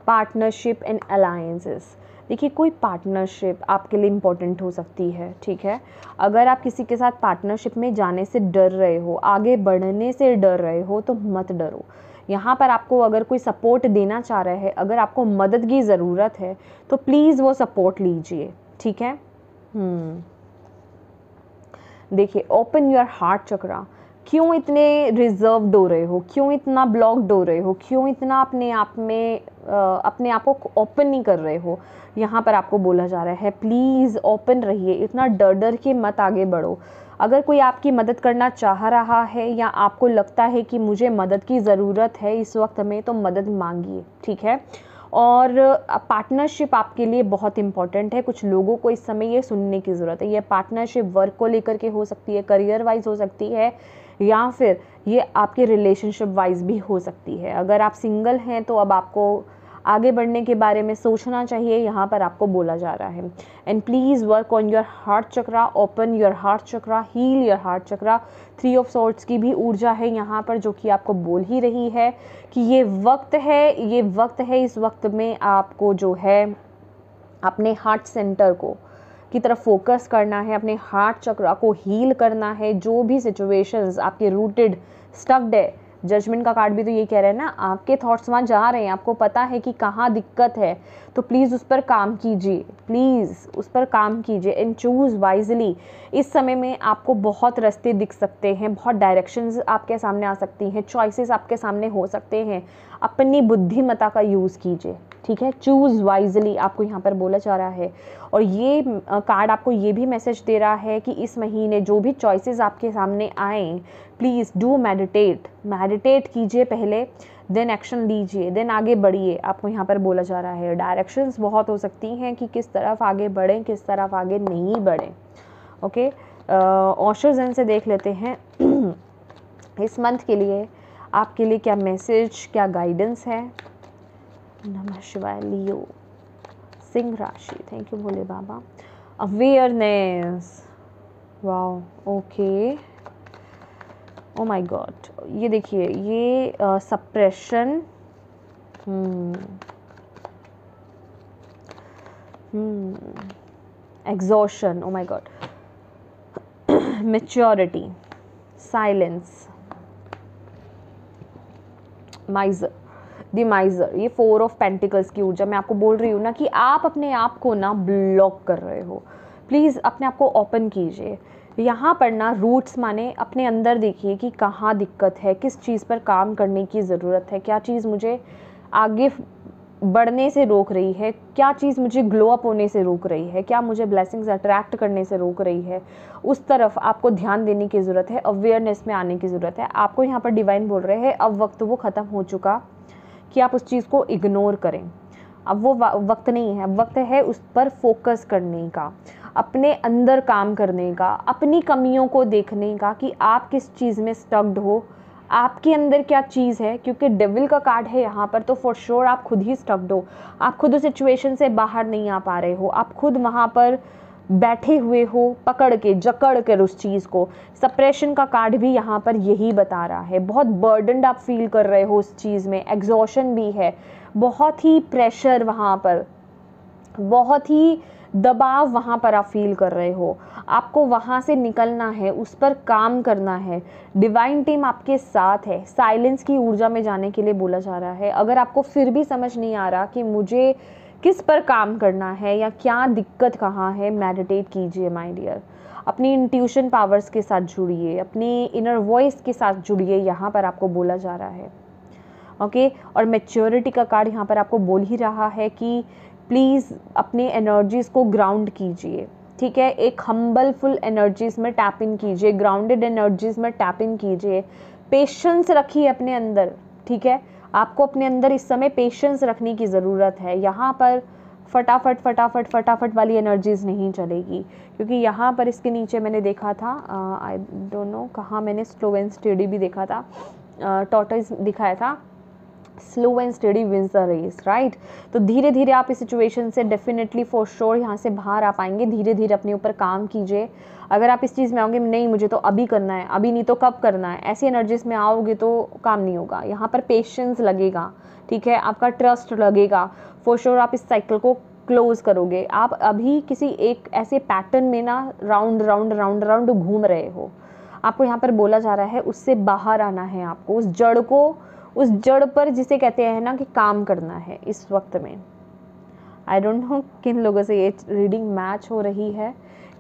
Partnership and alliances. देखिए, कोई पार्टनरशिप आपके लिए इम्पोर्टेंट हो सकती है, ठीक है। अगर आप किसी के साथ पार्टनरशिप में जाने से डर रहे हो, आगे बढ़ने से डर रहे हो, तो मत डरो। यहाँ पर आपको अगर कोई सपोर्ट देना चाह रहा है, अगर आपको मदद की ज़रूरत है, तो प्लीज़ वो सपोर्ट लीजिए, ठीक है। देखिए, ओपन योर हार्ट चक्रा। क्यों इतने रिजर्व्ड हो रहे हो, क्यों इतना ब्लॉक्ड हो रहे हो, क्यों इतना अपने आप में अपने आप को ओपन नहीं कर रहे हो। यहाँ पर आपको बोला जा रहा है प्लीज़ ओपन रहिए, इतना डर डर के मत आगे बढ़ो। अगर कोई आपकी मदद करना चाह रहा है या आपको लगता है कि मुझे मदद की ज़रूरत है इस वक्त में, तो मदद मांगिए, ठीक है। और पार्टनरशिप आपके लिए बहुत इंपॉर्टेंट है। कुछ लोगों को इस समय ये सुनने की ज़रूरत है। ये पार्टनरशिप वर्क को लेकर के हो सकती है, करियर वाइज हो सकती है, या फिर ये आपके रिलेशनशिप वाइज भी हो सकती है। अगर आप सिंगल हैं तो अब आपको आगे बढ़ने के बारे में सोचना चाहिए, यहाँ पर आपको बोला जा रहा है। And please work on your heart chakra, open your heart chakra, heal your heart chakra. 3 of swords की भी ऊर्जा है यहाँ पर, जो कि आपको बोल ही रही है कि ये वक्त है, इस वक्त में आपको जो है अपने हार्ट सेंटर को की तरफ फोकस करना है, अपने हार्ट चक्रा को हील करना है। जो भी सिचुएशंस आपके रूटेड स्टक्ड है, जजमेंट का कार्ड भी तो ये कह रहा है ना, आपके थॉट्स वहाँ जा रहे हैं, आपको पता है कि कहाँ दिक्कत है, तो प्लीज़ उस पर काम कीजिए, प्लीज़ उस पर काम कीजिए एंड चूज़ वाइजली। इस समय में आपको बहुत रास्ते दिख सकते हैं, बहुत डायरेक्शंस आपके सामने आ सकती हैं, चॉइसेस आपके सामने हो सकते हैं। अपनी बुद्धिमत्ता का यूज़ कीजिए, ठीक है। चूज़ वाइजली आपको यहाँ पर बोला जा रहा है। और ये कार्ड आपको ये भी मैसेज दे रहा है कि इस महीने जो भी चॉइसेस आपके सामने आए, प्लीज़ डू मेडिटेट कीजिए पहले, देन एक्शन लीजिए, देन आगे बढ़िए। आपको यहाँ पर बोला जा रहा है डायरेक्शंस बहुत हो सकती हैं कि किस तरफ आगे बढ़ें, किस तरफ आगे नहीं बढ़ें। ओके, ओशो ज़ेन से देख लेते हैं इस मंथ के लिए आपके लिए क्या मैसेज, क्या गाइडेंस है। नमः शिवाय। लियो, सिंह राशि, thank you Bhole Baba. Awareness, wow, okay, O my God. ये देखिए, ये suppression, exhaustion, O my God, maturity, silence, माइजर, the माइजर, ये 4 ऑफ पेंटिकल्स की ऊर्जा। मैं आपको बोल रही हूँ ना कि आप अपने आप को ना ब्लॉक कर रहे हो। प्लीज़ अपने आप को ओपन कीजिए। यहाँ पर ना रूट्स माने अपने अंदर देखिए कि कहाँ दिक्कत है, किस चीज़ पर काम करने की ज़रूरत है, क्या चीज़ मुझे आगे बढ़ने से रोक रही है, क्या चीज़ मुझे ग्लो अप होने से रोक रही है, क्या मुझे ब्लेसिंग्स अट्रैक्ट करने से रोक रही है। उस तरफ आपको ध्यान देने की ज़रूरत है, अवेयरनेस में आने की ज़रूरत है। आपको यहाँ पर डिवाइन बोल रहे हैं अब वक्त वो ख़त्म हो चुका कि आप उस चीज़ को इग्नोर करें। अब वो वक्त नहीं है, अब वक्त है उस पर फोकस करने का, अपने अंदर काम करने का, अपनी कमियों को देखने का कि आप किस चीज़ में स्टक्ड हो, आपके अंदर क्या चीज़ है। क्योंकि डेविल का कार्ड है यहाँ पर, तो फॉर श्योर आप खुद ही स्टक्ड हो, आप खुद उस सिचुएशन से बाहर नहीं आ पा रहे हो, आप खुद वहाँ पर बैठे हुए हो पकड़ के, जकड़ कर उस चीज़ को। सप्रेशन का कार्ड भी यहाँ पर यही बता रहा है, बहुत बर्डनड आप फील कर रहे हो उस चीज़ में, एग्जॉशन भी है, बहुत ही प्रेशर वहाँ पर, बहुत ही दबाव वहाँ पर आप फील कर रहे हो। आपको वहाँ से निकलना है, उस पर काम करना है। डिवाइन टीम आपके साथ है। साइलेंस की ऊर्जा में जाने के लिए बोला जा रहा है। अगर आपको फिर भी समझ नहीं आ रहा कि मुझे किस पर काम करना है या क्या दिक्कत कहाँ है, मेडिटेट कीजिए माय डियर। अपनी इंट्यूशन पावर्स के साथ जुड़िए, अपनी इनर वॉइस के साथ जुड़िए, यहाँ पर आपको बोला जा रहा है। ओके, और मैच्योरिटी का कार्ड यहाँ पर आपको बोल ही रहा है कि प्लीज़ अपने एनर्जीज़ को ग्राउंड कीजिए, ठीक है। एक हम्बलफुल एनर्जीज़ में टैप इन कीजिए, ग्राउंडेड एनर्जीज़ में टैप इन कीजिए। पेशेंस रखिए अपने अंदर, ठीक है। आपको अपने अंदर इस समय पेशेंस रखने की ज़रूरत है। यहाँ पर फटाफट फटाफट फटाफट वाली एनर्जीज़ नहीं चलेगी, क्योंकि यहाँ पर इसके नीचे मैंने देखा था, आई डोंट नो कहाँ, मैंने स्लो एंड स्टेडी भी देखा था, टॉर्टोइज दिखाया था, slow and steady wins the race, right. तो धीरे धीरे आप इस सिचुएशन से डेफिनेटली फॉर श्योर यहाँ से बाहर आ पाएंगे। धीरे धीरे अपने ऊपर काम कीजिए। अगर आप इस चीज़ में आओगे नहीं मुझे तो अभी करना है, अभी नहीं तो कब करना है, ऐसी एनर्जीज में आओगे तो काम नहीं होगा। यहाँ पर पेशेंस लगेगा, ठीक है, आपका ट्रस्ट लगेगा, फॉर श्योर आप इस साइकिल को क्लोज करोगे। आप अभी किसी एक ऐसे पैटर्न में ना राउंड राउंड राउंड राउंड घूम रहे हो। आपको यहाँ पर बोला जा रहा है उससे बाहर आना है, आपको उस जड़ को, उस जड़ पर जिसे कहते हैं ना कि काम करना है इस वक्त में। आई डोंट नो किन लोगों से ये रीडिंग मैच हो रही है,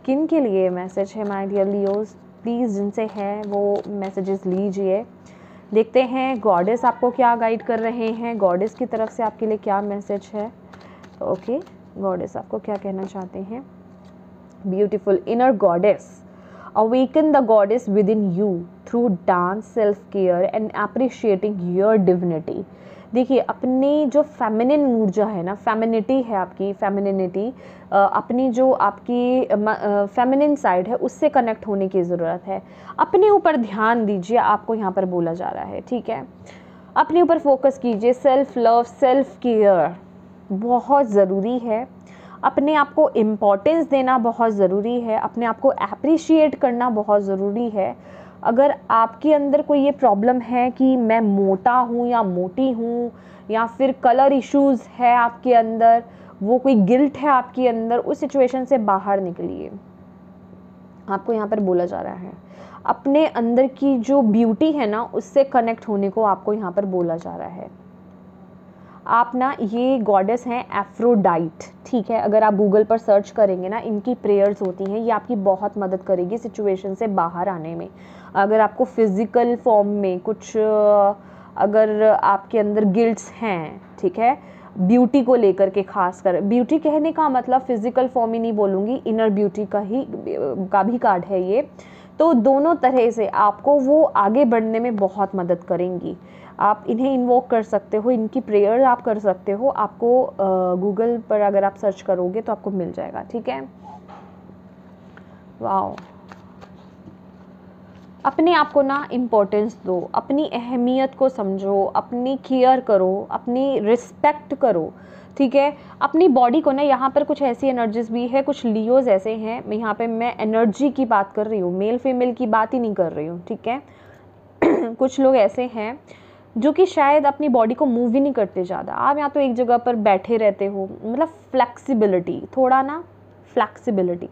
किन के लिए मैसेज है माय डियर लियोज। प्लीज़ जिनसे हैं वो मैसेजेस लीजिए। देखते हैं गॉडेस आपको क्या गाइड कर रहे हैं, गॉडेस की तरफ से आपके लिए क्या मैसेज है। ओके, गॉडेस आपको क्या कहना चाहते हैं। Beautiful inner goddess, awaken the goddess within you through dance, self care and appreciating your divinity। देखिए अपनी जो फेमिनिन ऊर्जा है ना, फेमिनिटी है आपकी, फेमिनिटी अपनी जो आपकी फेमिनिन साइड है उससे कनेक्ट होने की ज़रूरत है। अपने ऊपर ध्यान दीजिए, आपको यहाँ पर बोला जा रहा है, ठीक है। अपने ऊपर फोकस कीजिए। सेल्फ लव, सेल्फ केयर बहुत ज़रूरी है। अपने आप को इम्पोर्टेंस देना बहुत ज़रूरी है। अपने आप को एप्रिशिएट करना बहुत ज़रूरी है। अगर आपके अंदर कोई ये प्रॉब्लम है कि मैं मोटा हूँ या मोटी हूँ, या फिर कलर इश्यूज़ है आपके अंदर, वो कोई गिल्ट है आपके अंदर, उस सिचुएशन से बाहर निकलिए। आपको यहाँ पर बोला जा रहा है अपने अंदर की जो ब्यूटी है ना उससे कनेक्ट होने को आपको यहाँ पर बोला जा रहा है। आप ना, ये गॉडेस हैं एफ्रोडाइट, ठीक है। अगर आप गूगल पर सर्च करेंगे ना, इनकी प्रेयर्स होती हैं, ये आपकी बहुत मदद करेगी सिचुएशन से बाहर आने में। अगर आपको फिज़िकल फॉर्म में कुछ अगर आपके अंदर गिल्ट्स हैं, ठीक है, ब्यूटी को लेकर के, खास कर ब्यूटी कहने का मतलब फ़िज़िकल फॉर्म ही नहीं बोलूँगी, इनर ब्यूटी का भी कार्ड है ये। तो दोनों तरह से आपको वो आगे बढ़ने में बहुत मदद करेंगी। आप इन्हें इन्वोक कर सकते हो, इनकी प्रेयर आप कर सकते हो। आपको गूगल पर अगर आप सर्च करोगे तो आपको मिल जाएगा, ठीक है। वाओ, अपने आप को ना इम्पोर्टेंस दो, अपनी अहमियत को समझो, अपनी केयर करो, अपनी रिस्पेक्ट करो, ठीक है। अपनी बॉडी को ना, यहाँ पर कुछ ऐसी एनर्जीज भी है, कुछ लियोज ऐसे हैं, यहाँ पे मैं एनर्जी की बात कर रही हूँ, मेल फीमेल की बात ही नहीं कर रही हूँ, ठीक है। कुछ लोग ऐसे हैं जो कि शायद अपनी बॉडी को मूव ही नहीं करते ज़्यादा। आप यहाँ तो एक जगह पर बैठे रहते हो, मतलब फ्लेक्सिबिलिटी, थोड़ा ना फ्लेक्सिबिलिटी,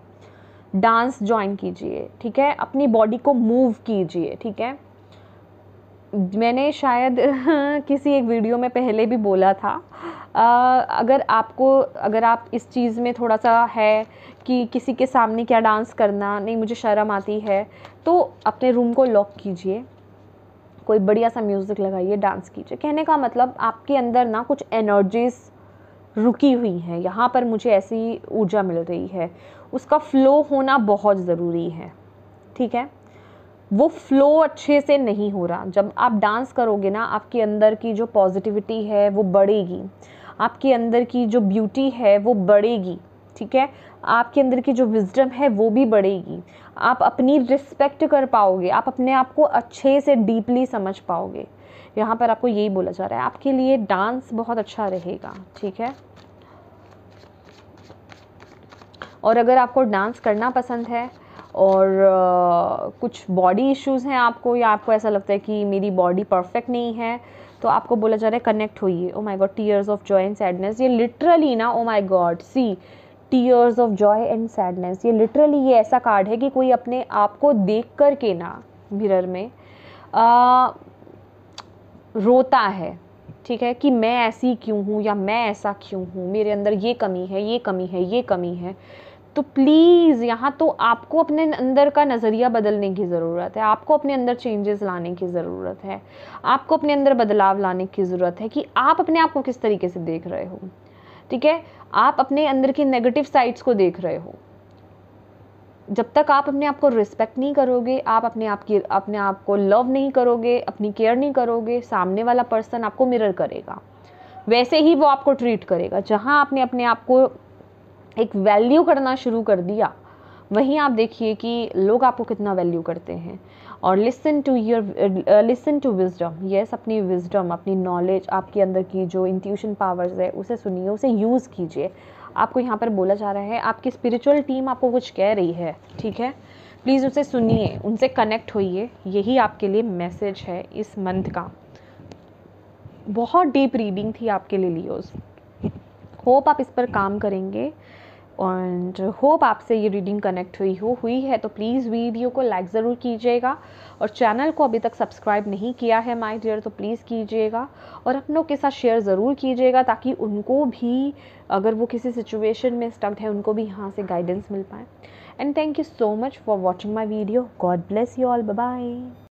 डांस ज्वाइन कीजिए, ठीक है। अपनी बॉडी को मूव कीजिए, ठीक है। मैंने शायद किसी एक वीडियो में पहले भी बोला था, अगर आप इस चीज़ में थोड़ा सा है कि किसी के सामने क्या डांस करना, नहीं मुझे शर्म आती है, तो अपने रूम को लॉक कीजिए, कोई बढ़िया सा म्यूज़िक लगाइए, डांस कीजिए। कहने का मतलब आपके अंदर ना कुछ एनर्जीज रुकी हुई हैं, यहाँ पर मुझे ऐसी ऊर्जा मिल रही है, उसका फ्लो होना बहुत ज़रूरी है, ठीक है। वो फ्लो अच्छे से नहीं हो रहा। जब आप डांस करोगे ना, आपके अंदर की जो पॉजिटिविटी है वो बढ़ेगी, आपके अंदर की जो ब्यूटी है वो बढ़ेगी, ठीक है। आपके अंदर की जो विजडम है वो भी बढ़ेगी। आप अपनी रिस्पेक्ट कर पाओगे, आप अपने आप को अच्छे से डीपली समझ पाओगे। यहाँ पर आपको यही बोला जा रहा है, आपके लिए डांस बहुत अच्छा रहेगा, ठीक है। और अगर आपको डांस करना पसंद है और कुछ बॉडी इश्यूज़ हैं आपको, या आपको ऐसा लगता है कि मेरी बॉडी परफेक्ट नहीं है, तो आपको बोला जा रहा है कनेक्ट होइए। Oh my God, tears of joy and sadness, ये लिटरली ना, oh my God, see tears of joy and sadness, ये लिटरली ये ऐसा कार्ड है कि कोई अपने आप को देख कर के ना मिरर में रोता है, ठीक है, कि मैं ऐसी क्यों हूँ या मैं ऐसा क्यों हूँ, मेरे अंदर ये कमी है, ये कमी है, ये कमी है। तो प्लीज़ यहाँ तो आपको अपने अंदर का नज़रिया बदलने की ज़रूरत है, आपको अपने अंदर चेंजेस लाने की ज़रूरत है, आपको अपने अंदर बदलाव लाने की ज़रूरत है कि आप अपने आप को किस तरीके से देख रहे हो, ठीक है। आप अपने अंदर की नेगेटिव साइड्स को देख रहे हो। जब तक आप अपने आप को रिस्पेक्ट नहीं करोगे, आप अपने आप को लव नहीं करोगे, अपनी केयर नहीं करोगे, सामने वाला पर्सन आपको मिरर करेगा, वैसे ही वो आपको ट्रीट करेगा। जहाँ आपने अपने आप को एक वैल्यू करना शुरू कर दिया, वहीं आप देखिए कि लोग आपको कितना वैल्यू करते हैं। और लिसन टू विजडम, यस, अपनी विजडम, अपनी नॉलेज, आपके अंदर की जो इंट्यूशन पावर्स है उसे सुनिए, उसे यूज़ कीजिए। आपको यहाँ पर बोला जा रहा है, आपकी स्पिरिचुअल टीम आपको कुछ कह रही है, ठीक है। प्लीज़ उसे सुनिए, उनसे कनेक्ट होइए, यही आपके लिए मैसेज है इस मंथ का। बहुत डीप रीडिंग थी आपके लिए लियोज़, होप आप इस पर काम करेंगे। एंड होप आपसे ये रीडिंग कनेक्ट हुई है तो प्लीज़ वीडियो को लाइक ज़रूर कीजिएगा और चैनल को अभी तक सब्सक्राइब नहीं किया है माय डियर तो प्लीज़ कीजिएगा और अपनों के साथ शेयर ज़रूर कीजिएगा ताकि उनको भी, अगर वो किसी सिचुएशन में स्टक्ड है, उनको भी यहाँ से गाइडेंस मिल पाए। And thank you so much for watching my video. God bless you all. Bye bye.